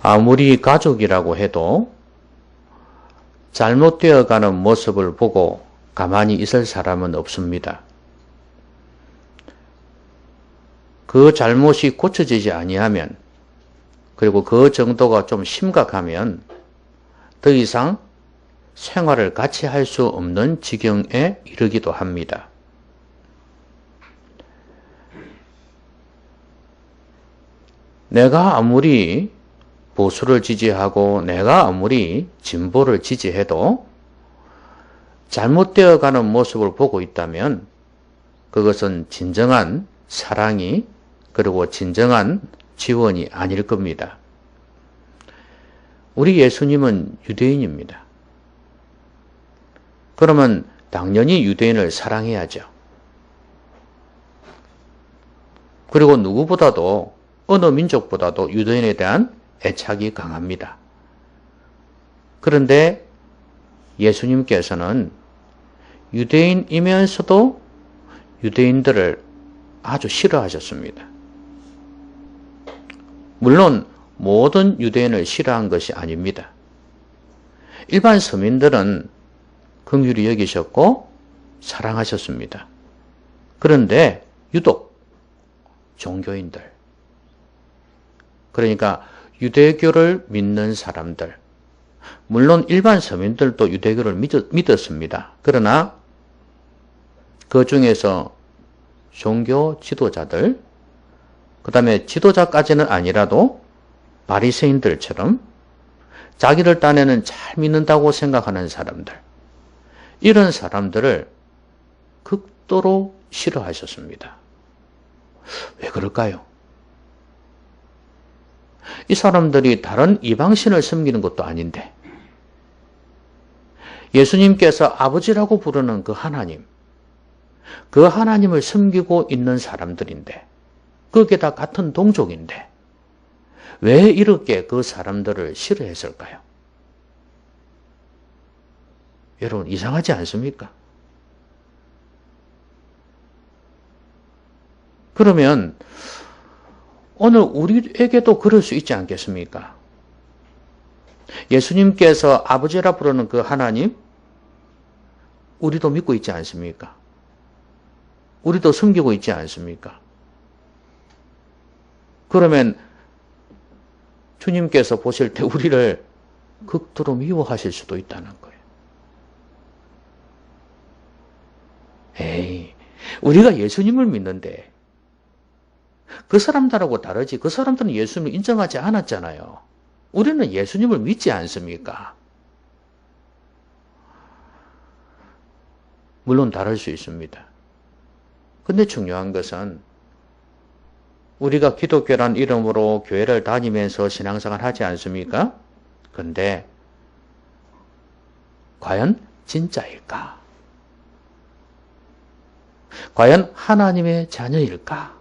아무리 가족이라고 해도 잘못되어가는 모습을 보고 가만히 있을 사람은 없습니다. 그 잘못이 고쳐지지 아니하면, 그리고 그 정도가 좀 심각하면 더 이상 생활을 같이 할 수 없는 지경에 이르기도 합니다. 내가 아무리 보수를 지지하고 내가 아무리 진보를 지지해도 잘못되어가는 모습을 보고 있다면 그것은 진정한 사랑이, 그리고 진정한 지원이 아닐 겁니다. 우리 예수님은 유대인입니다. 그러면 당연히 유대인을 사랑해야죠. 그리고 누구보다도, 어느 민족보다도 유대인에 대한 애착이 강합니다. 그런데 예수님께서는 유대인이면서도 유대인들을 아주 싫어하셨습니다. 물론 모든 유대인을 싫어한 것이 아닙니다. 일반 서민들은 긍휼히 여기셨고 사랑하셨습니다. 그런데 유독 종교인들, 그러니까 유대교를 믿는 사람들, 물론 일반 서민들도 유대교를 믿었습니다. 그러나 그 중에서 종교 지도자들, 그 다음에 지도자까지는 아니라도 바리새인들처럼 자기들 딴에는 잘 믿는다고 생각하는 사람들, 이런 사람들을 극도로 싫어하셨습니다. 왜 그럴까요? 이 사람들이 다른 이방신을 섬기는 것도 아닌데, 예수님께서 아버지라고 부르는 그 하나님, 그 하나님을 섬기고 있는 사람들인데, 거기에다 같은 동족인데 왜 이렇게 그 사람들을 싫어했을까요? 여러분, 이상하지 않습니까? 그러면 오늘 우리에게도 그럴 수 있지 않겠습니까? 예수님께서 아버지라 부르는 그 하나님, 우리도 믿고 있지 않습니까? 우리도 섬기고 있지 않습니까? 그러면 주님께서 보실 때 우리를 극도로 미워하실 수도 있다는 거예요. 에이, 우리가 예수님을 믿는데 그 사람들하고 다르지. 그 사람들은 예수님을 인정하지 않았잖아요. 우리는 예수님을 믿지 않습니까? 물론 다를 수 있습니다. 근데 중요한 것은 우리가 기독교란 이름으로 교회를 다니면서 신앙생활 하지 않습니까? 근데 과연 진짜일까? 과연 하나님의 자녀일까?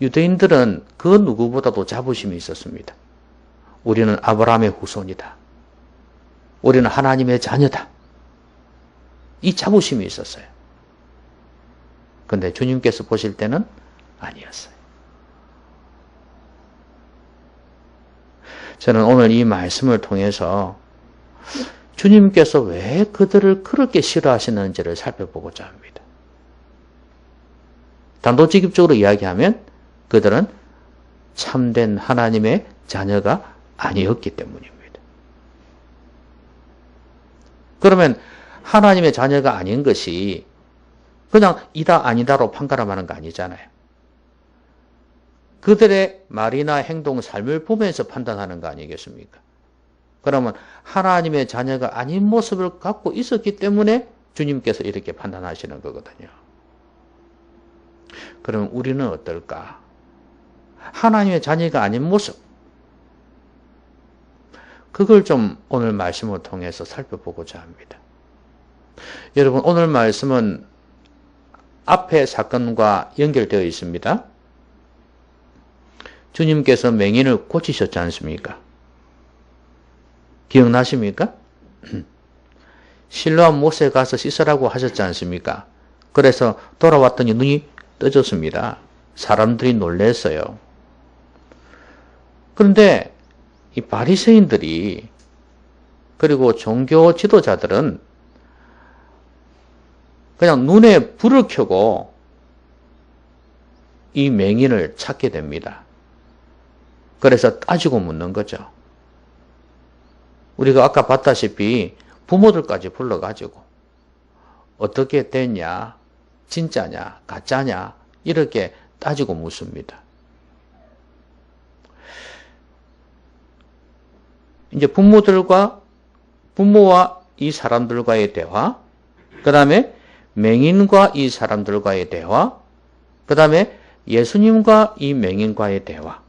유대인들은 그 누구보다도 자부심이 있었습니다. 우리는 아브라함의 후손이다. 우리는 하나님의 자녀다. 이 자부심이 있었어요. 근데 주님께서 보실 때는 아니었어요. 저는 오늘 이 말씀을 통해서 주님께서 왜 그들을 그렇게 싫어하시는지를 살펴보고자 합니다. 단도직입적으로 이야기하면 그들은 참된 하나님의 자녀가 아니었기 때문입니다. 그러면 하나님의 자녀가 아닌 것이 그냥 이다 아니다로 판가름하는 거 아니잖아요. 그들의 말이나 행동, 삶을 보면서 판단하는 거 아니겠습니까? 그러면 하나님의 자녀가 아닌 모습을 갖고 있었기 때문에 주님께서 이렇게 판단하시는 거거든요. 그럼 우리는 어떨까? 하나님의 자녀가 아닌 모습, 그걸 좀 오늘 말씀을 통해서 살펴보고자 합니다. 여러분, 오늘 말씀은 앞의 사건과 연결되어 있습니다. 주님께서 맹인을 고치셨지 않습니까? 기억나십니까? 실로암 못에 가서 씻으라고 하셨지 않습니까? 그래서 돌아왔더니 눈이 떠졌습니다. 사람들이 놀랐어요. 그런데 이 바리새인들이 그리고 종교 지도자들은 그냥 눈에 불을 켜고 이 맹인을 찾게 됩니다. 그래서 따지고 묻는 거죠. 우리가 아까 봤다시피 부모들까지 불러가지고 어떻게 됐냐, 진짜냐, 가짜냐 이렇게 따지고 묻습니다. 이제 부모와 이 사람들과의 대화, 그 다음에 맹인과 이 사람들과의 대화, 그 다음에 예수님과 이 맹인과의 대화,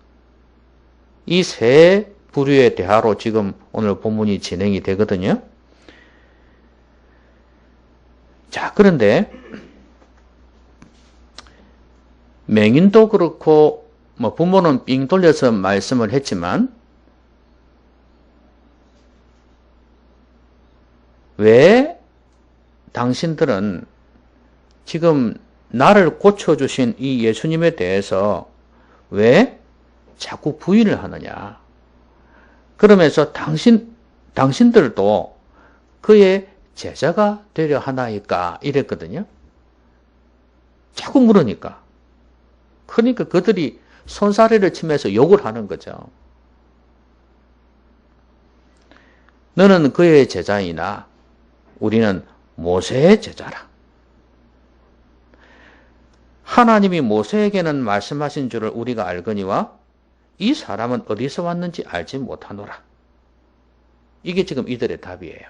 이 세 부류의 대화로 지금 오늘 본문이 진행이 되거든요. 자, 그런데 맹인도 그렇고 부모는 삥 돌려서 말씀을 했지만 왜 당신들은 지금 나를 고쳐주신 이 예수님에 대해서 왜 자꾸 부인을 하느냐. 그러면서 당신들도 그의 제자가 되려 하나이까 이랬거든요. 자꾸 물으니까. 그러니까 그들이 손사래를 치면서 욕을 하는 거죠. 너는 그의 제자이나 우리는 모세의 제자라. 하나님이 모세에게는 말씀하신 줄을 우리가 알거니와 이 사람은 어디서 왔는지 알지 못하노라. 이게 지금 이들의 답이에요.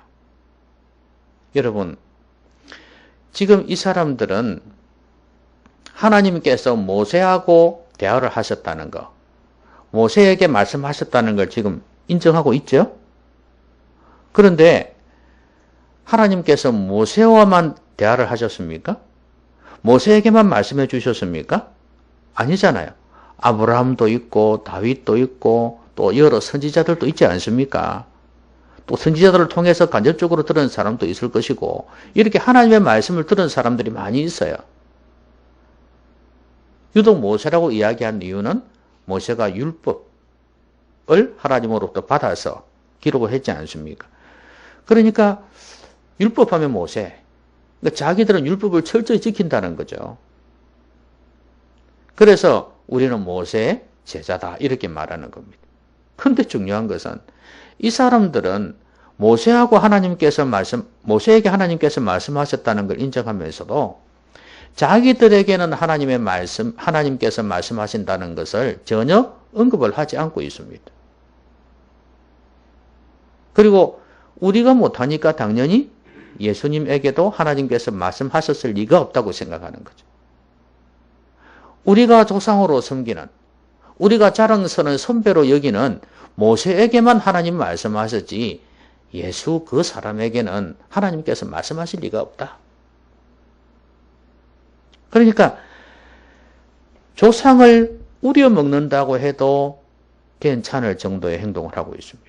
여러분, 지금 이 사람들은 하나님께서 모세하고 대화를 하셨다는 거, 모세에게 말씀하셨다는 걸 지금 인정하고 있죠? 그런데 하나님께서 모세와만 대화를 하셨습니까? 모세에게만 말씀해 주셨습니까? 아니잖아요. 아브라함도 있고 다윗도 있고 또 여러 선지자들도 있지 않습니까? 또 선지자들을 통해서 간접적으로 들은 사람도 있을 것이고 이렇게 하나님의 말씀을 들은 사람들이 많이 있어요. 유독 모세라고 이야기한 이유는 모세가 율법을 하나님으로부터 받아서 기록을 했지 않습니까? 그러니까 율법하면 모세. 그러니까 자기들은 율법을 철저히 지킨다는 거죠. 그래서 우리는 모세의 제자다 이렇게 말하는 겁니다. 그런데 중요한 것은 이 사람들은 모세에게 하나님께서 말씀하셨다는 걸 인정하면서도 자기들에게는 하나님께서 말씀하신다는 것을 전혀 언급을 하지 않고 있습니다. 그리고 우리가 못하니까 당연히 예수님에게도 하나님께서 말씀하셨을 리가 없다고 생각하는 거죠. 우리가 조상으로 섬기는, 우리가 자랑스러운 선배로 여기는 모세에게만 하나님 말씀하셨지 예수 그 사람에게는 하나님께서 말씀하실 리가 없다. 그러니까 조상을 우려먹는다고 해도 괜찮을 정도의 행동을 하고 있습니다.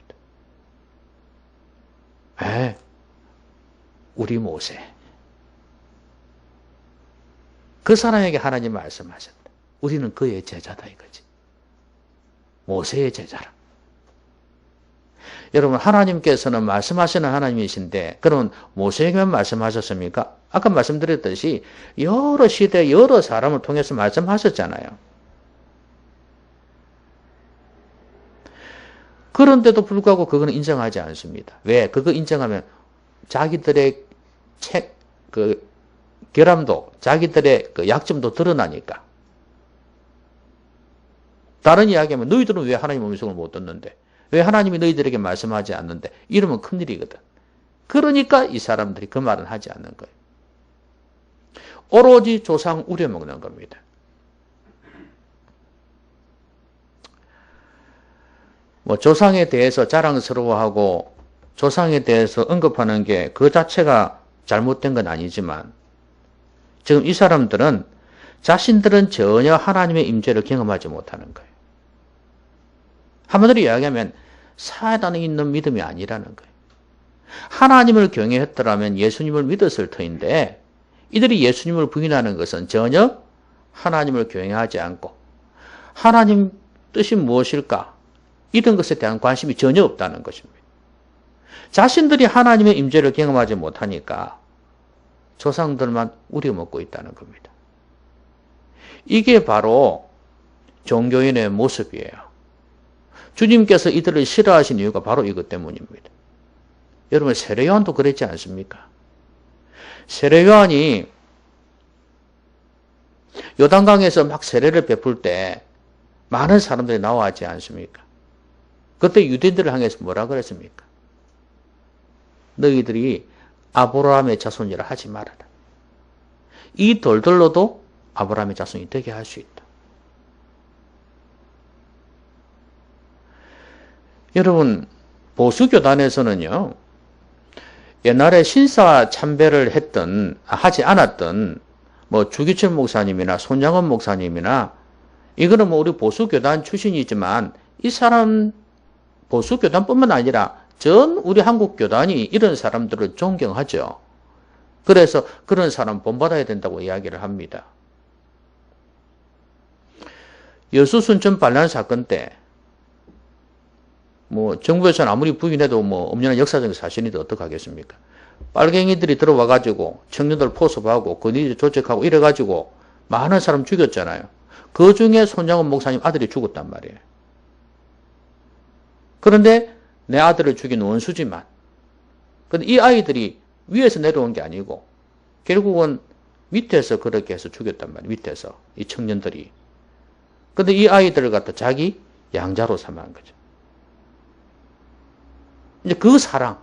우리 모세. 그 사람에게 하나님 말씀하셨다. 우리는 그의 제자다 이거지. 모세의 제자라. 여러분 하나님께서는 말씀하시는 하나님이신데 그러면 모세에게만 말씀하셨습니까? 아까 말씀드렸듯이 여러 시대 여러 사람을 통해서 말씀하셨잖아요. 그런데도 불구하고 그거는 인정하지 않습니다. 왜? 그거 인정하면 자기들의 결함도 자기들의 약점도 드러나니까. 다른 이야기하면 너희들은 왜 하나님 음성을 못 듣는데? 왜 하나님이 너희들에게 말씀하지 않는데? 이러면 큰일이거든. 그러니까 이 사람들이 그 말은 하지 않는 거예요. 오로지 조상 우려먹는 겁니다. 조상에 대해서 자랑스러워하고 조상에 대해서 언급하는 게 그 자체가 잘못된 건 아니지만 지금 이 사람들은 자신들은 전혀 하나님의 임재를 경험하지 못하는 거예요. 한마디로 이야기하면 사단에 있는 믿음이 아니라는 거예요. 하나님을 경외했더라면 예수님을 믿었을 터인데 이들이 예수님을 부인하는 것은 전혀 하나님을 경외하지 않고 하나님 뜻이 무엇일까? 이런 것에 대한 관심이 전혀 없다는 것입니다. 자신들이 하나님의 임재를 경험하지 못하니까 조상들만 우려먹고 있다는 겁니다. 이게 바로 종교인의 모습이에요. 주님께서 이들을 싫어하신 이유가 바로 이것 때문입니다. 여러분, 세례요한도 그랬지 않습니까? 세례요한이 요단강에서 막 세례를 베풀 때 많은 사람들이 나와하지 않습니까? 그때 유대인들을 향해서 뭐라 그랬습니까? 너희들이 아브라함의 자손이라 하지 말아라. 이 돌들로도 아브라함의 자손이 되게 할 수 있다. 여러분, 보수교단에서는요, 옛날에 신사 참배를 하지 않았던 주기철 목사님이나 손양원 목사님이나 이거는 우리 보수교단 출신이지만 이 사람 보수교단뿐만 아니라 전 우리 한국교단이 이런 사람들을 존경하죠. 그래서 그런 사람 본받아야 된다고 이야기를 합니다. 여수순천 반란 사건 때 정부에서는 아무리 부인해도 엄연한 역사적인 사실인데 어떡하겠습니까? 빨갱이들이 들어와가지고 청년들 포섭하고 권위주 조직하고 이래가지고 많은 사람 죽였잖아요. 그 중에 손양원 목사님 아들이 죽었단 말이에요. 그런데 내 아들을 죽인 원수지만, 근데 이 아이들이 위에서 내려온 게 아니고 결국은 밑에서 그렇게 해서 죽였단 말이에요. 밑에서 이 청년들이. 근데 이 아이들을 갖다 자기 양자로 삼은 거죠. 이제 그 사랑.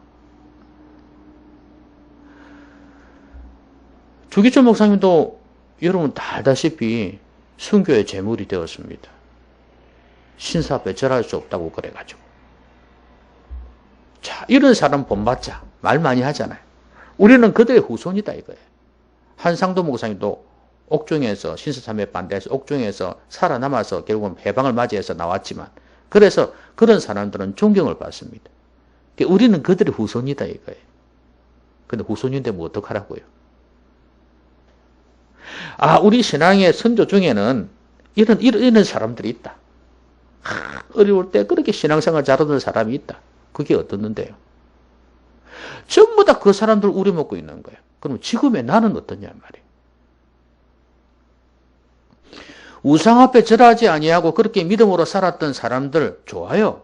주기철 목사님도 여러분 다 알다시피 순교의 제물이 되었습니다. 신사 배절할 수 없다고 그래가지고. 자, 이런 사람 본받자. 말 많이 하잖아요. 우리는 그들의 후손이다 이거예요. 한상도 목사님도 옥중에서 신사참배 반대해서 옥중에서 살아남아서 결국은 해방을 맞이해서 나왔지만 그래서 그런 사람들은 존경을 받습니다. 우리는 그들의 후손이다 이거예요. 근데 후손인데 어떡하라고요? 우리 신앙의 선조 중에는 이런 사람들이 있다. 어려울 때 그렇게 신앙생활 잘하던 사람이 있다. 그게 어떻는데요? 전부 다 그 사람들 우려먹고 있는 거예요. 그럼 지금의 나는 어떠냐 말이에요. 우상 앞에 절하지 아니하고 그렇게 믿음으로 살았던 사람들 좋아요.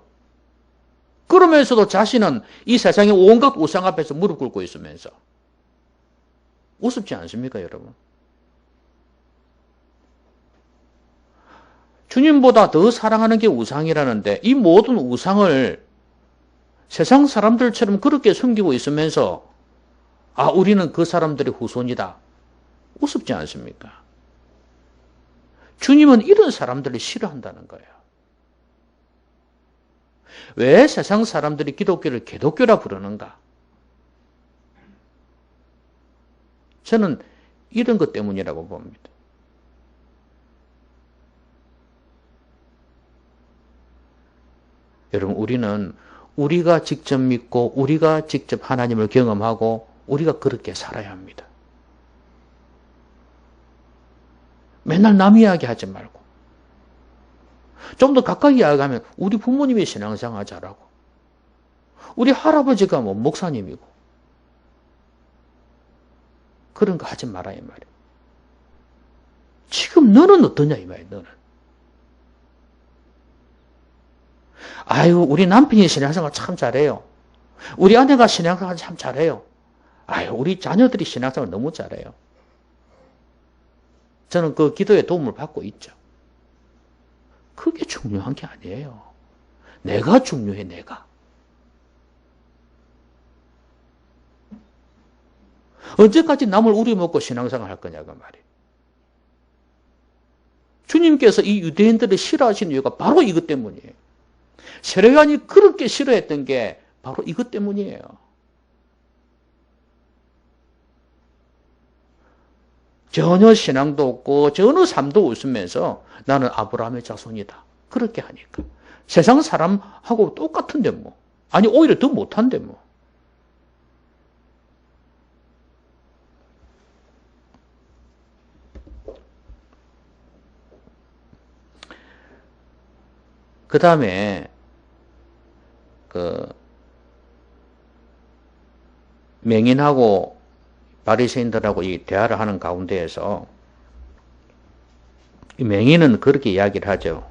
그러면서도 자신은 이 세상의 온갖 우상 앞에서 무릎 꿇고 있으면서 우습지 않습니까, 여러분? 주님보다 더 사랑하는 게 우상이라는데 이 모든 우상을 세상 사람들처럼 그렇게 숨기고 있으면서 우리는 그 사람들의 후손이다. 우습지 않습니까? 주님은 이런 사람들을 싫어한다는 거예요. 왜 세상 사람들이 기독교를 개독교라 부르는가? 저는 이런 것 때문이라고 봅니다. 여러분, 우리는 우리가 직접 믿고 우리가 직접 하나님을 경험하고 우리가 그렇게 살아야 합니다. 맨날 남 이야기 하지 말고 좀 더 가까이 이야기하면 우리 부모님이 신앙생활 잘하고 우리 할아버지가 목사님이고 그런 거 하지 마라 이 말이에요. 지금 너는 어떠냐 이 말이에요. 너는. 우리 남편이 신앙생활 참 잘해요. 우리 아내가 신앙생활 참 잘해요. 우리 자녀들이 신앙생활 너무 잘해요. 저는 그 기도의 도움을 받고 있죠. 그게 중요한 게 아니에요. 내가 중요해, 내가. 언제까지 남을 우려먹고 신앙생활 할 거냐고 말이에요. 주님께서 이 유대인들을 싫어하시는 이유가 바로 이것 때문이에요. 세례요한이 그렇게 싫어했던 게 바로 이것 때문이에요. 전혀 신앙도 없고 전혀 삶도 없으면서 나는 아브라함의 자손이다. 그렇게 하니까. 세상 사람하고 똑같은데 뭐. 아니 오히려 더 못한데 뭐. 그 다음에 그 맹인하고 바리새인들하고 이 대화를 하는 가운데에서 이 맹인은 그렇게 이야기를 하죠.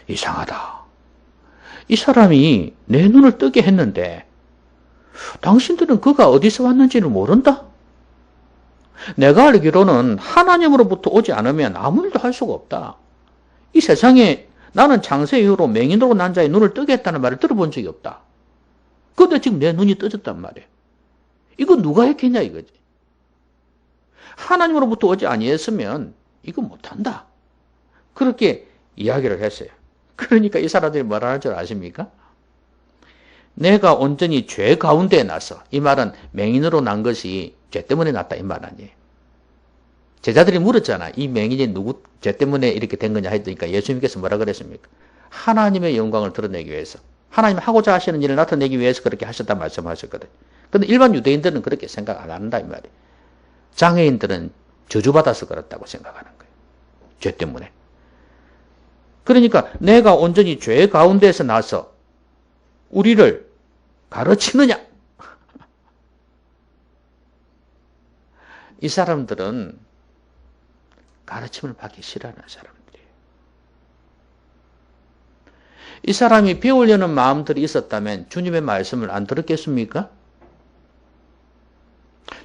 이상하다. 이 사람이 내 눈을 뜨게 했는데 당신들은 그가 어디서 왔는지를 모른다? 내가 알기로는 하나님으로부터 오지 않으면 아무 일도 할 수가 없다. 이 세상에 나는 창세 이후로 맹인으로 난 자의 눈을 뜨게 했다는 말을 들어본 적이 없다. 그런데 지금 내 눈이 떠졌단 말이에요. 이거 누가 했겠냐 이거지. 하나님으로부터 오지 아니했으면 이거 못한다. 그렇게 이야기를 했어요. 그러니까 이 사람들이 뭐라 하는 줄 아십니까? 내가 온전히 죄 가운데에 나서, 이 말은 맹인으로 난 것이 죄 때문에 났다 이 말 아니에요. 제자들이 물었잖아. 이 맹인이 누구 죄 때문에 이렇게 된 거냐 했으니까 예수님께서 뭐라 그랬습니까? 하나님의 영광을 드러내기 위해서, 하나님 하고자 하시는 일을 나타내기 위해서 그렇게 하셨다 말씀하셨거든요. 근데 일반 유대인들은 그렇게 생각 안 한다 이 말이에요. 장애인들은 저주받아서 그렇다고 생각하는 거예요. 죄 때문에. 그러니까 내가 온전히 죄 가운데서 나서 우리를 가르치느냐? 이 사람들은 가르침을 받기 싫어하는 사람들이에요. 이 사람이 배우려는 마음들이 있었다면 주님의 말씀을 안 들었겠습니까?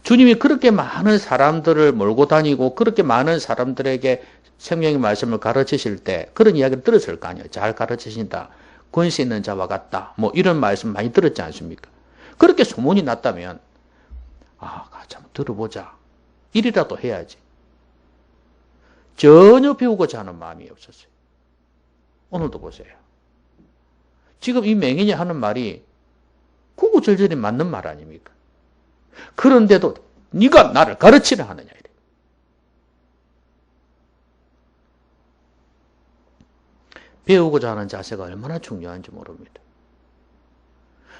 주님이 그렇게 많은 사람들을 몰고 다니고 그렇게 많은 사람들에게 생명의 말씀을 가르치실 때 그런 이야기를 들었을 거 아니에요. 잘 가르치신다. 권세 있는 자와 같다. 뭐 이런 말씀 많이 들었지 않습니까? 그렇게 소문이 났다면 같이 한번 들어보자. 이리라도 해야지. 전혀 배우고자 하는 마음이 없었어요. 오늘도 보세요. 지금 이 맹인이 하는 말이 구구절절히 맞는 말 아닙니까? 그런데도 네가 나를 가르치려 하느냐 이래. 배우고자 하는 자세가 얼마나 중요한지 모릅니다.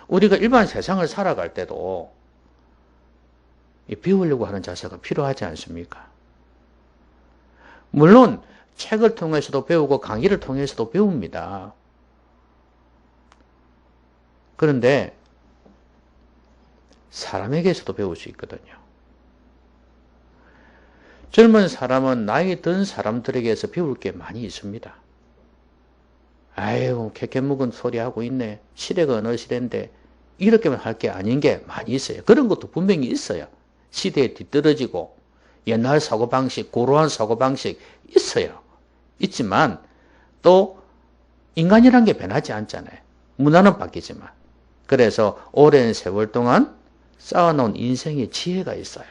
우리가 일반 세상을 살아갈 때도 배우려고 하는 자세가 필요하지 않습니까? 물론 책을 통해서도 배우고 강의를 통해서도 배웁니다. 그런데 사람에게서도 배울 수 있거든요. 젊은 사람은 나이 든 사람들에게서 배울 게 많이 있습니다. 아유, 캐캐묵은 소리 하고 있네. 시대가 어느 시대인데 이렇게만 할 게 아닌 게 많이 있어요. 그런 것도 분명히 있어요. 시대에 뒤떨어지고 옛날 사고방식, 고루한 사고방식 있어요. 있지만 또 인간이란 게 변하지 않잖아요. 문화는 바뀌지만. 그래서 오랜 세월 동안 쌓아놓은 인생의 지혜가 있어요.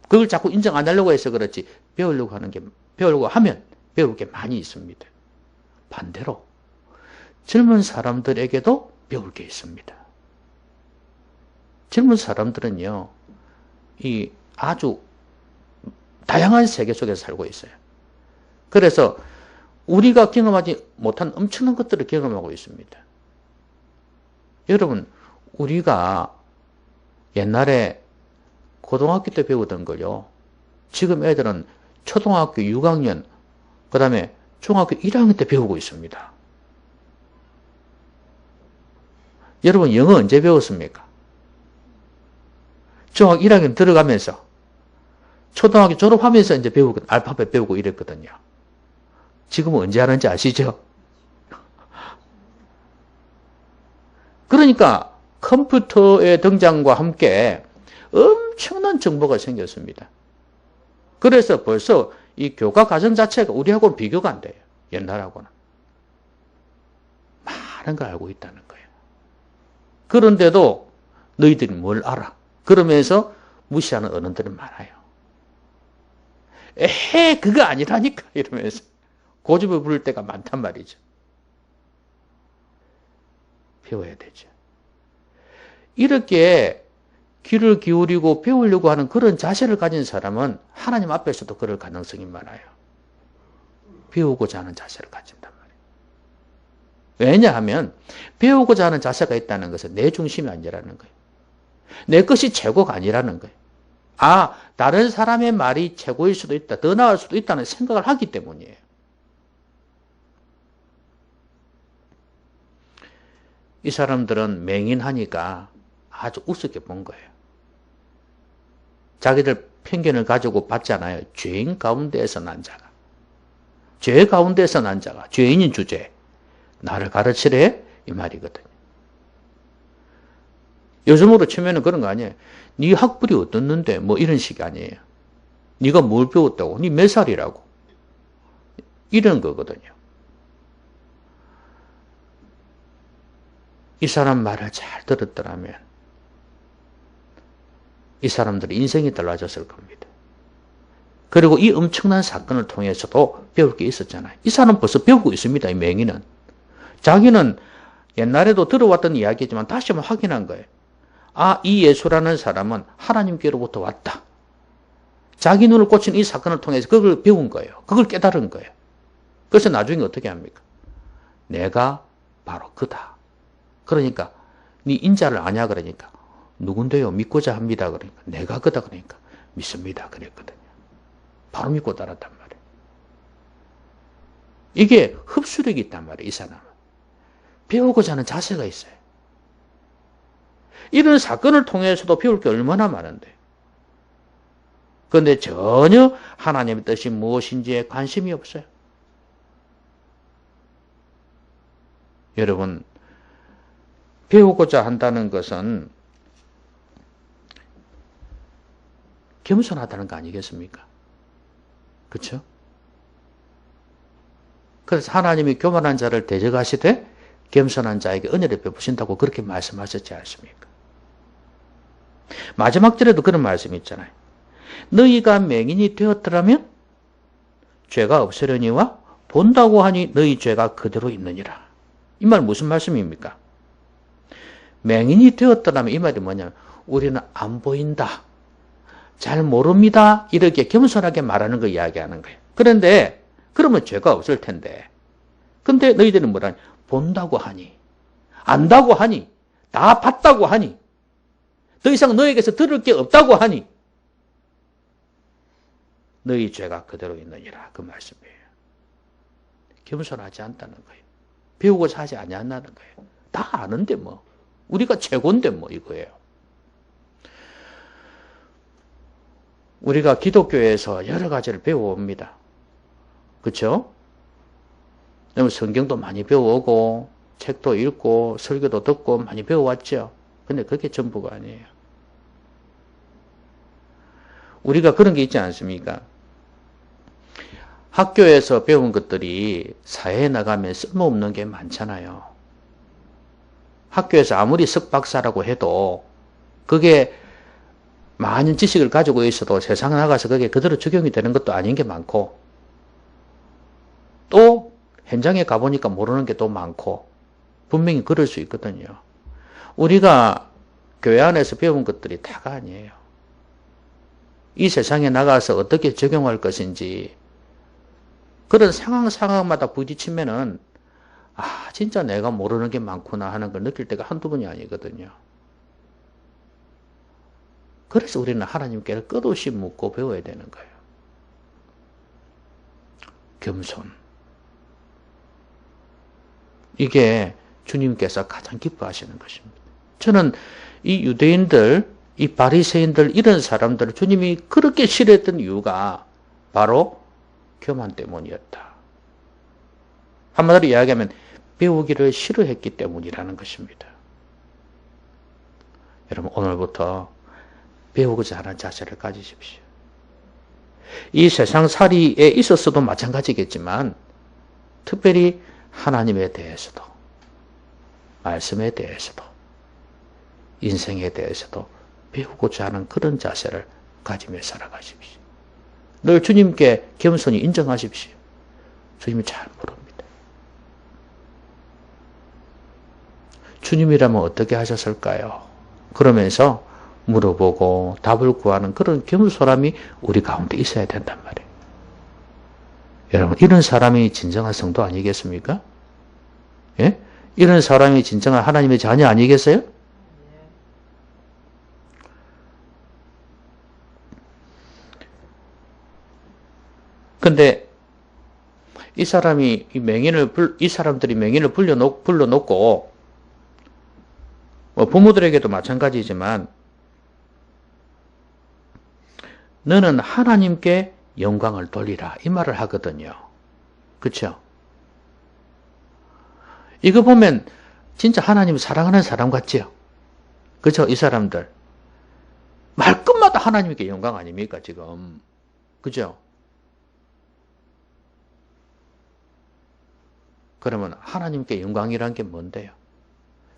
그걸 자꾸 인정 안 하려고 해서 그렇지 배우려고 하면 배울 게 많이 있습니다. 반대로 젊은 사람들에게도 배울 게 있습니다. 젊은 사람들은요, 이 아주 다양한 세계 속에서 살고 있어요. 그래서 우리가 경험하지 못한 엄청난 것들을 경험하고 있습니다. 여러분, 우리가 옛날에 고등학교 때 배우던 걸요, 지금 애들은 초등학교 6학년, 그 다음에 중학교 1학년 때 배우고 있습니다. 여러분, 영어 언제 배웠습니까? 중학교 1학년 들어가면서, 초등학교 졸업하면서 이제 알파벳 배우고 이랬거든요. 지금은 언제 하는지 아시죠? 그러니까 컴퓨터의 등장과 함께 엄청난 정보가 생겼습니다. 그래서 벌써 이 교과 과정 자체가 우리하고는 비교가 안 돼요. 옛날하고는. 많은 걸 알고 있다는 거예요. 그런데도 너희들이 뭘 알아? 그러면서 무시하는 어른들은 많아요. 에헤, 그거 아니라니까 이러면서 고집을 부릴 때가 많단 말이죠. 배워야 되죠. 이렇게 귀를 기울이고 배우려고 하는 그런 자세를 가진 사람은 하나님 앞에서도 그럴 가능성이 많아요. 배우고자 하는 자세를 가진단 말이에요. 왜냐하면 배우고자 하는 자세가 있다는 것은 내 중심이 아니라는 거예요. 내 것이 최고가 아니라는 거예요. 다른 사람의 말이 최고일 수도 있다, 더 나을 수도 있다는 생각을 하기 때문이에요. 이 사람들은 맹인하니까 아주 우습게 본 거예요. 자기들 편견을 가지고 봤잖아요. 죄인 가운데에서 난 자가. 죄 가운데서 난 자가. 죄인인 주제. 나를 가르치래? 이 말이거든요. 요즘으로 치면은 그런 거 아니에요. 네 학벌이 어떻는데? 뭐 이런 식이 아니에요. 네가 뭘 배웠다고? 네 몇 살이라고? 이런 거거든요. 이 사람 말을 잘 들었더라면 이 사람들의 인생이 달라졌을 겁니다. 그리고 이 엄청난 사건을 통해서도 배울 게 있었잖아요. 이 사람 벌써 배우고 있습니다. 이 맹인은. 자기는 옛날에도 들어왔던 이야기지만 다시 한번 확인한 거예요. 아, 이 예수라는 사람은 하나님께로부터 왔다. 자기 눈을 꽂힌 이 사건을 통해서 그걸 배운 거예요. 그걸 깨달은 거예요. 그래서 나중에 어떻게 합니까? 내가 바로 그다. 그러니까 네 인자를 아냐 그러니까 누군데요? 믿고자 합니다. 그러니까 내가 그다 그러니까 믿습니다. 그랬거든요. 바로 믿고 따랐단 말이에요. 이게 흡수력이 있단 말이에요. 이 사람은. 배우고자 하는 자세가 있어요. 이런 사건을 통해서도 배울 게 얼마나 많은데. 그런데 전혀 하나님의 뜻이 무엇인지에 관심이 없어요. 여러분, 배우고자 한다는 것은 겸손하다는 거 아니겠습니까? 그렇죠? 그래서 하나님이 교만한 자를 대적하시되 겸손한 자에게 은혜를 베푸신다고 그렇게 말씀하셨지 않습니까? 마지막 절에도 그런 말씀이 있잖아요. 너희가 맹인이 되었더라면 죄가 없으려니와 본다고 하니 너희 죄가 그대로 있느니라. 이 말 무슨 말씀입니까? 맹인이 되었더라면 이 말이 뭐냐면 우리는 안 보인다. 잘 모릅니다. 이렇게 겸손하게 말하는 거 이야기하는 거예요. 그런데 그러면 죄가 없을 텐데. 근데 너희들은 뭐라니? 본다고 하니, 안다고 하니, 다 봤다고 하니, 더 이상 너에게서 들을 게 없다고 하니 너희 죄가 그대로 있느니라. 그 말씀이에요. 겸손하지 않다는 거예요. 배우고자 하지 아니한다는 거예요. 다 아는데 뭐. 우리가 최고인데 뭐 이거예요. 우리가 기독교에서 여러 가지를 배워옵니다. 그렇죠? 성경도 많이 배워오고 책도 읽고 설교도 듣고 많이 배워왔죠. 근데 그게 전부가 아니에요. 우리가 그런 게 있지 않습니까? 학교에서 배운 것들이 사회에 나가면 쓸모없는 게 많잖아요. 학교에서 아무리 석박사라고 해도 그게 많은 지식을 가지고 있어도 세상에 나가서 그게 그대로 적용이 되는 것도 아닌 게 많고 또 현장에 가보니까 모르는 게 또 많고 분명히 그럴 수 있거든요. 우리가 교회 안에서 배운 것들이 다가 아니에요. 이 세상에 나가서 어떻게 적용할 것인지 그런 상황마다 부딪히면은 아 진짜 내가 모르는 게 많구나 하는 걸 느낄 때가 한두 번이 아니거든요. 그래서 우리는 하나님께를 끝없이 묻고 배워야 되는 거예요. 겸손. 이게 주님께서 가장 기뻐하시는 것입니다. 저는 이 유대인들, 이 바리새인들 이런 사람들을 주님이 그렇게 싫어했던 이유가 바로 교만 때문이었다. 한마디로 이야기하면 배우기를 싫어했기 때문이라는 것입니다. 여러분 오늘부터 배우고자 하는 자세를 가지십시오. 이 세상살이에 있어서도 마찬가지겠지만 특별히 하나님에 대해서도 말씀에 대해서도 인생에 대해서도 배우고자 하는 그런 자세를 가지며 살아가십시오. 늘 주님께 겸손히 인정하십시오. 주님이 잘 모릅니다. 주님이라면 어떻게 하셨을까요? 그러면서 물어보고 답을 구하는 그런 겸손함이 우리 가운데 있어야 된단 말이에요. 여러분 이런 사람이 진정한 성도 아니겠습니까? 예? 이런 사람이 진정한 하나님의 자녀 아니겠어요? 근데 이 사람들이 맹인을 불러놓고 부모들에게도 마찬가지지만 너는 하나님께 영광을 돌리라 이 말을 하거든요. 그렇죠? 이거 보면 진짜 하나님 사랑하는 사람 같지요? 그렇죠? 이 사람들 말끝마다 하나님께 영광 아닙니까 지금? 그죠? 그러면 하나님께 영광이란 게 뭔데요?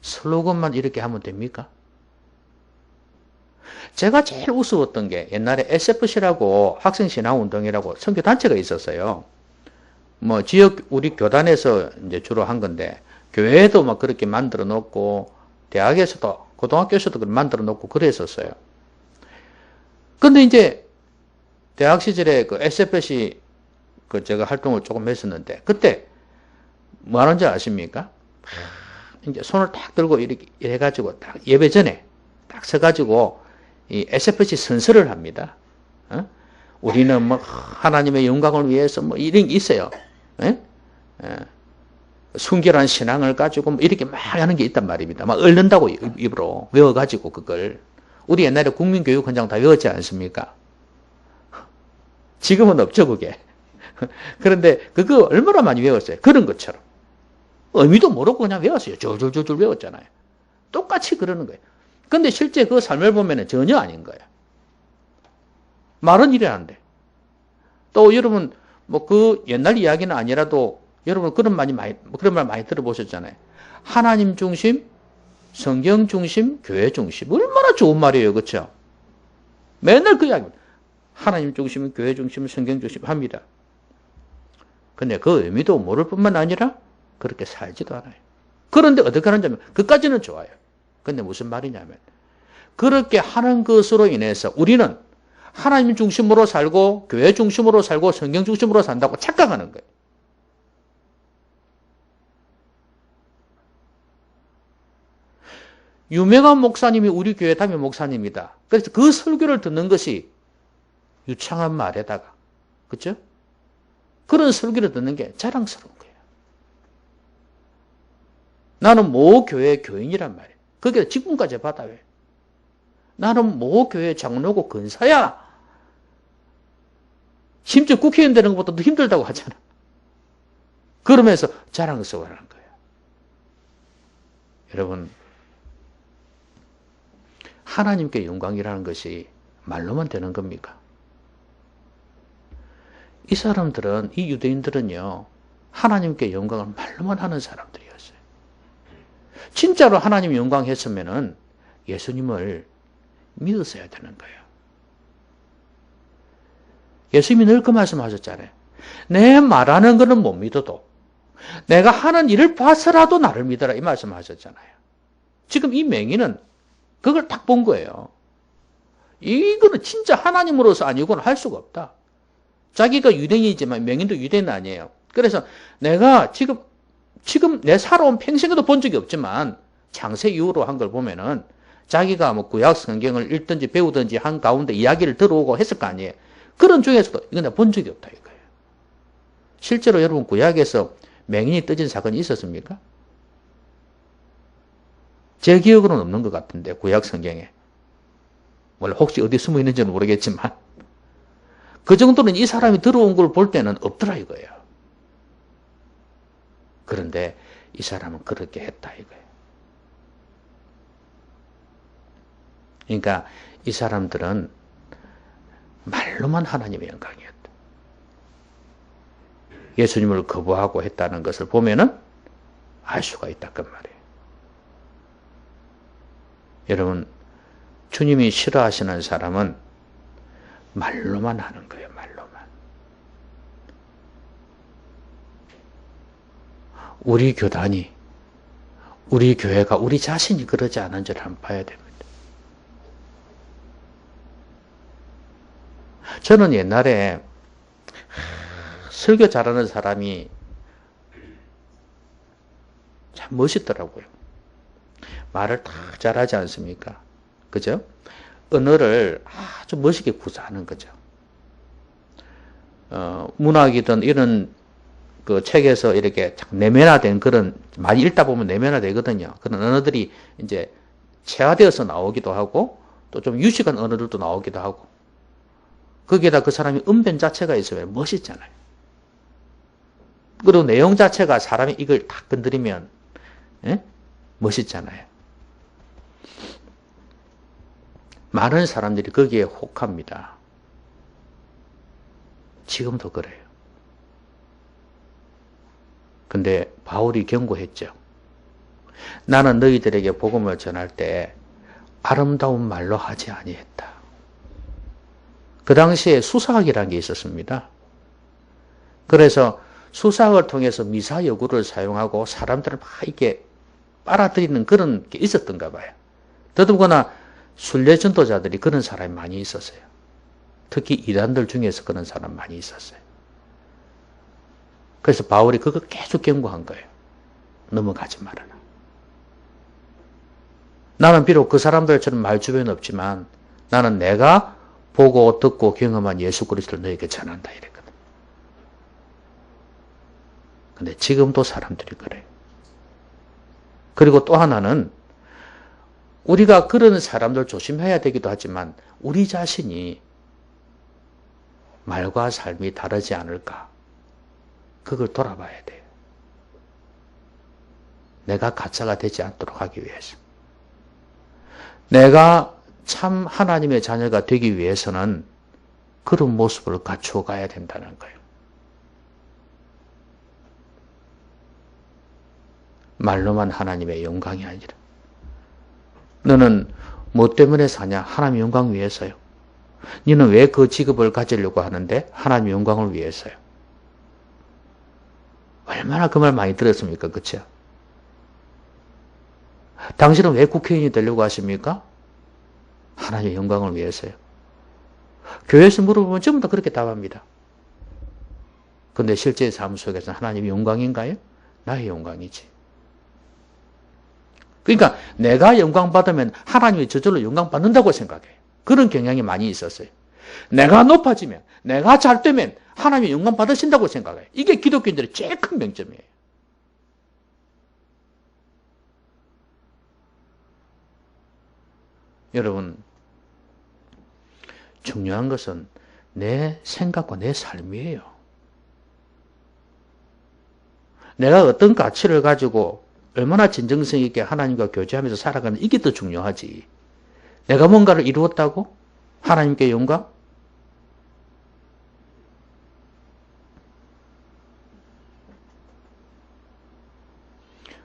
슬로건만 이렇게 하면 됩니까? 제가 제일 우스웠던 게 옛날에 SFC라고 학생신앙운동이라고 선교단체가 있었어요. 뭐 지역 우리 교단에서 이제 주로 한 건데 교회에도 막 그렇게 만들어 놓고 대학에서도 고등학교에서도 만들어 놓고 그랬었어요. 근데 이제 대학 시절에 그 SFC 그 제가 활동을 조금 했었는데 그때 뭐 하는지 아십니까? 이제 손을 딱 들고 이렇게 해가지고 딱 예배 전에 딱 서가지고 이 SFC 선서를 합니다. 어? 우리는 뭐 하나님의 영광을 위해서 뭐 이런 게 있어요. 예? 예. 순결한 신앙을 가지고 뭐 이렇게 막 하는 게 있단 말입니다. 막 읊는다고 입으로 외워가지고 그걸 우리 옛날에 국민교육헌장 다 외웠지 않습니까? 지금은 없죠 그게. 그런데 그거 얼마나 많이 외웠어요. 그런 것처럼. 의미도 모르고 그냥 외웠어요. 줄줄줄줄 외웠잖아요. 똑같이 그러는 거예요. 근데 실제 그 삶을 보면 전혀 아닌 거예요. 말은 이래하는데. 또 여러분, 뭐 그 옛날 이야기는 아니라도 여러분 그런 말 많이 들어보셨잖아요. 하나님 중심, 성경 중심, 교회 중심. 얼마나 좋은 말이에요. 그렇죠? 맨날 그 이야기입니다. 하나님 중심, 교회 중심, 성경 중심 합니다. 근데 그 의미도 모를 뿐만 아니라 그렇게 살지도 않아요. 그런데 어떻게 하느냐면 그까지는 좋아요. 근데 무슨 말이냐면 그렇게 하는 것으로 인해서 우리는 하나님 중심으로 살고 교회 중심으로 살고 성경 중심으로 산다고 착각하는 거예요. 유명한 목사님이 우리 교회 담임 목사님이다. 그래서 그 설교를 듣는 것이 유창한 말에다가 그렇죠? 그런 설교를 듣는 게 자랑스러운 거예요. 나는 모 교회 교인이란 말이에요. 그게 지금까지 받아요. 나는 모 교회 장로고 근사야. 심지어 국회의원 되는 것보다 더 힘들다고 하잖아. 그러면서 자랑스러워하는 거예요. 여러분, 하나님께 영광이라는 것이 말로만 되는 겁니까? 이 사람들은, 이 유대인들은요, 하나님께 영광을 말로만 하는 사람들이었어요. 진짜로 하나님 영광 했으면은 예수님을 믿었어야 되는 거예요. 예수님이 늘 그 말씀하셨잖아요. 내 말하는 거는 못 믿어도 내가 하는 일을 봐서라도 나를 믿어라 이 말씀하셨잖아요. 지금 이 맹인은 그걸 딱 본 거예요. 이거는 진짜 하나님으로서 아니고는 할 수가 없다. 자기가 유대인이지만 맹인도 유대인은 아니에요. 그래서 내가 지금 내 살아온 평생에도 본 적이 없지만 창세 이후로 한 걸 보면은 자기가 뭐 구약 성경을 읽든지 배우든지 한 가운데 이야기를 들어오고 했을 거 아니에요. 그런 중에서도 이건 내가 본 적이 없다 이거예요. 실제로 여러분 구약에서 맹인이 떠진 사건이 있었습니까? 제 기억으로는 없는 것 같은데 구약 성경에. 원래 혹시 어디 숨어 있는지는 모르겠지만 그 정도는 이 사람이 들어온 걸 볼 때는 없더라 이거예요. 그런데 이 사람은 그렇게 했다 이거예요. 그러니까 이 사람들은 말로만 하나님의 영광이었다. 예수님을 거부하고 했다는 것을 보면은 알 수가 있다 그 말이에요. 여러분, 주님이 싫어하시는 사람은 말로만 하는 거예요. 말로만. 우리 교단이, 우리 교회가, 우리 자신이 그러지 않은지를 한번 봐야 됩니다. 저는 옛날에 설교 잘하는 사람이 참 멋있더라고요. 말을 다 잘하지 않습니까? 그죠? 언어를 아주 멋있게 구사하는 거죠. 문학이든 이런 그 책에서 이렇게 내면화된 그런, 많이 읽다 보면 내면화되거든요. 그런 언어들이 이제 체화되어서 나오기도 하고 또 좀 유식한 언어들도 나오기도 하고 거기에다 그 사람이 언변 자체가 있으면 멋있잖아요. 그리고 내용 자체가 사람이 이걸 딱 건드리면 멋있잖아요. 많은 사람들이 거기에 혹합니다. 지금도 그래요. 근데 바울이 경고했죠. 나는 너희들에게 복음을 전할 때 아름다운 말로 하지 아니했다. 그 당시에 수사학이라는 게 있었습니다. 그래서 수사학을 통해서 미사여구를 사용하고 사람들을 막 이렇게 빨아들이는 그런 게 있었던가 봐요. 더더구나 순례 전도자들이 그런 사람이 많이 있었어요. 특히 이단들 중에서 그런 사람 많이 있었어요. 그래서 바울이 그거 계속 경고한 거예요. 넘어가지 말아라. 나는 비록 그 사람들처럼 말 주변 없지만 나는 내가 보고 듣고 경험한 예수 그리스도를 너에게 전한다 이랬거든. 근데 지금도 사람들이 그래요. 그리고 또 하나는 우리가 그런 사람들 조심해야 되기도 하지만 우리 자신이 말과 삶이 다르지 않을까? 그걸 돌아봐야 돼요. 내가 가짜가 되지 않도록 하기 위해서. 내가 참 하나님의 자녀가 되기 위해서는 그런 모습을 갖추어 가야 된다는 거예요. 말로만 하나님의 영광이 아니라. 너는 뭐 때문에 사냐? 하나님의 영광 위해서요. 너는 왜 그 직업을 가지려고 하는데? 하나님의 영광을 위해서요. 얼마나 그 말 많이 들었습니까? 그쵸? 당신은 왜 국회의원이 되려고 하십니까? 하나님의 영광을 위해서요. 교회에서 물어보면 전부 다 그렇게 답합니다. 근데 실제 삶 속에서는 하나님의 영광인가요? 나의 영광이지. 그러니까 내가 영광 받으면 하나님이 저절로 영광 받는다고 생각해요. 그런 경향이 많이 있었어요. 내가 높아지면, 내가 잘 되면 하나님이 영광 받으신다고 생각해요. 이게 기독교인들의 제일 큰 명점이에요. 여러분, 중요한 것은 내 생각과 내 삶이에요. 내가 어떤 가치를 가지고 얼마나 진정성 있게 하나님과 교제하면서 살아가는 이게 더 중요하지. 내가 뭔가를 이루었다고? 하나님께 영광?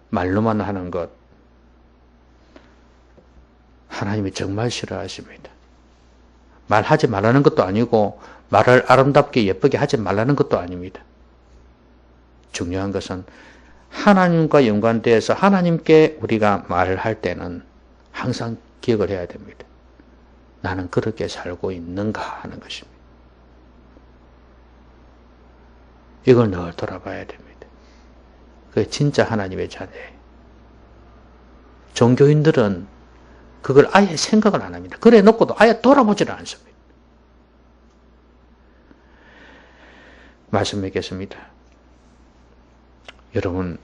말로만 하는 것 하나님이 정말 싫어하십니다. 말하지 말라는 것도 아니고 말을 아름답게 예쁘게 하지 말라는 것도 아닙니다. 중요한 것은 하나님과 연관되어서 하나님께 우리가 말을 할 때는 항상 기억을 해야 됩니다. 나는 그렇게 살고 있는가 하는 것입니다. 이걸 늘 돌아봐야 됩니다. 그게 진짜 하나님의 자녀예요. 종교인들은 그걸 아예 생각을 안 합니다. 그래 놓고도 아예 돌아보지를 않습니다. 말씀 맺겠습니다. 여러분,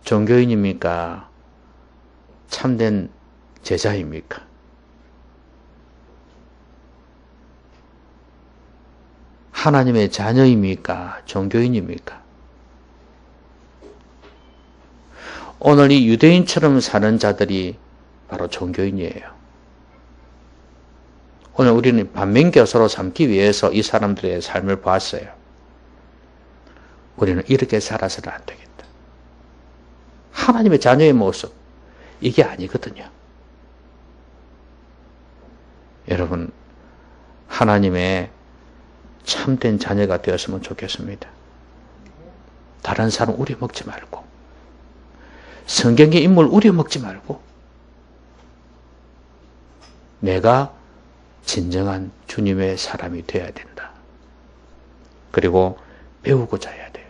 종교인입니까? 참된 제자입니까? 하나님의 자녀입니까? 종교인입니까? 오늘 이 유대인처럼 사는 자들이 바로 종교인이에요. 오늘 우리는 반면교사로 삼기 위해서 이 사람들의 삶을 보았어요. 우리는 이렇게 살아서는 안 되겠다. 하나님의 자녀의 모습, 이게 아니거든요. 여러분, 하나님의 참된 자녀가 되었으면 좋겠습니다. 다른 사람 우려먹지 말고, 성경의 인물 우려먹지 말고, 내가 진정한 주님의 사람이 되어야 된다. 그리고 배우고자 해야 돼요.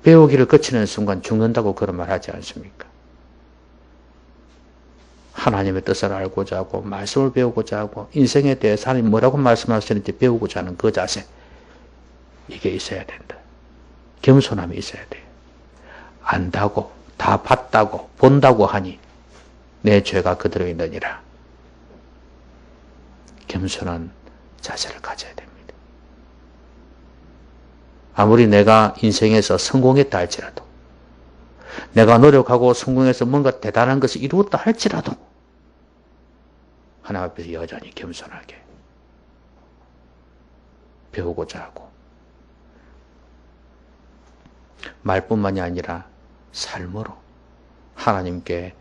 배우기를 거치는 순간 죽는다고 그런 말 하지 않습니까? 하나님의 뜻을 알고자 하고 말씀을 배우고자 하고 인생에 대해서 하나님 뭐라고 말씀하시는지 배우고자 하는 그 자세, 이게 있어야 된다. 겸손함이 있어야 돼요. 안다고 다 봤다고 본다고 하니 내 죄가 그대로 있느니라. 겸손한 자세를 가져야 됩니다. 아무리 내가 인생에서 성공했다 할지라도, 내가 노력하고 성공해서 뭔가 대단한 것을 이루었다 할지라도 하나님 앞에서 여전히 겸손하게 배우고자 하고, 말뿐만이 아니라 삶으로 하나님께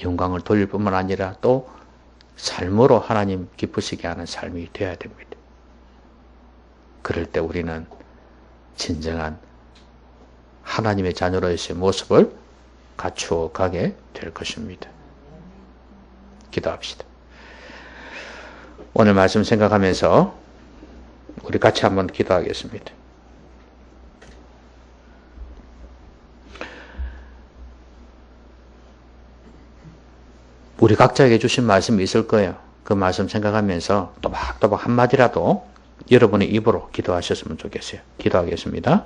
영광을 돌릴 뿐만 아니라 또 삶으로 하나님 기쁘시게 하는 삶이 되어야 됩니다. 그럴 때 우리는 진정한 하나님의 자녀로서의 모습을 갖추어 가게 될 것입니다. 기도합시다. 오늘 말씀 생각하면서 우리 같이 한번 기도하겠습니다. 우리 각자에게 주신 말씀이 있을 거예요. 그 말씀 생각하면서 또박또박 한마디라도 여러분의 입으로 기도하셨으면 좋겠어요. 기도하겠습니다.